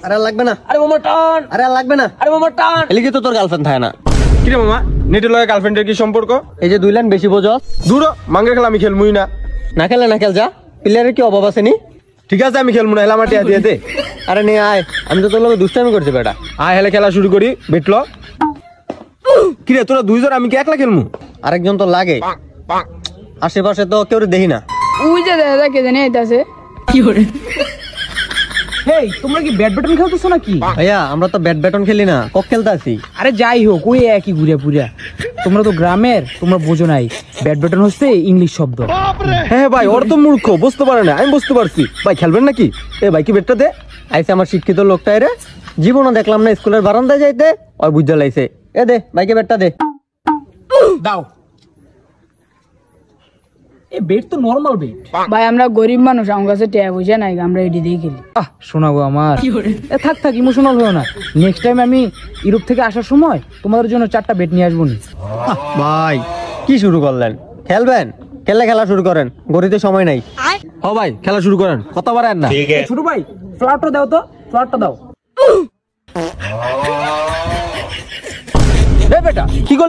আরে লাগবে না। আরে মামা টান। আরে লাগবে না। আরে মামা টান। এলিগে তো তোর গার্লফ্রেন্ড থাকে না। কি রে মামা, নেটের লগে গার্লফ্রেন্ডের কি সম্পর্ক? এই যে 2 লাইন বেশি বোঝো। দূর হ, মাঙ্গের খেলা আমি খেলমুই না। না খেলে না খেল যা, প্লেয়ারের কি অভাব আছে নি? ঠিক আছে আমি খেলমু না, হেলা মাটি দিয়ে দে। আরে নে আয়, আমি তো তোর লগে দুষ্টামি করছি বেটা। আয় হেলে খেলা শুরু করি, বেটল। কি রে তোরা 2 জন, আমি কি একলা খেলমু? আরেকজন তো লাগে, আশেপাশে তো কেউ দেখি না। ওই যে দাদা কে জানি আইতাছে। এই তোমরা কি ব্যাডমিন্টন খেলতেছো নাকি? ভাইয়া আমরা তো ব্যাডমিন্টন খেলি না, কক খেলতে আসি। আরে যাই হোক, ওই একই ঘুরে পুরা। তোমরা তো গ্রামের, তোমরা বোঝো নাই ব্যাডমিন্টন হচ্ছে ইংলিশ শব্দ। হ্যাঁ ভাই, ওর তো মূর্খ, বুঝতে পারে না, আমি বুঝতে পারছি। ভাই খেলবেন নাকি? এ ভাই কি বেটটা দে। আইসে আমার শিক্ষিত লোকটাই রে, জীবনও দেখলাম না স্কুলের বারান্দায় যাইতে, ওই বুঝা লাইছে। এ দে বাইকে ব্যাটটা দে। দাও। এ বেড তো নরমাল বেড। ভাই আমরা গরিব মানুষ, আমার কাছে টাকা পয়সা নাই, আমরা এটি দিয়ে খেলি। শোনাবো আমার। এ থাক থাক, ইমোশনাল হয়েও না। নেক্সট টাইম আমি ইউরোপ থেকে আসার সময় তোমাদের জন্য 4টা বেড নিয়ে আসবো নি। ভাই কি শুরু করলেন? খেলবেন? খেললে খেলা শুরু করেন, গড়িতে সময় নাই। হ ভাই খেলা শুরু করেন, কথা বাড়ায় না। ছোট ভাই ফ্লাওয়ারটা দাও তো, ফ্লাওয়ারটা দাও। এ বেটা কি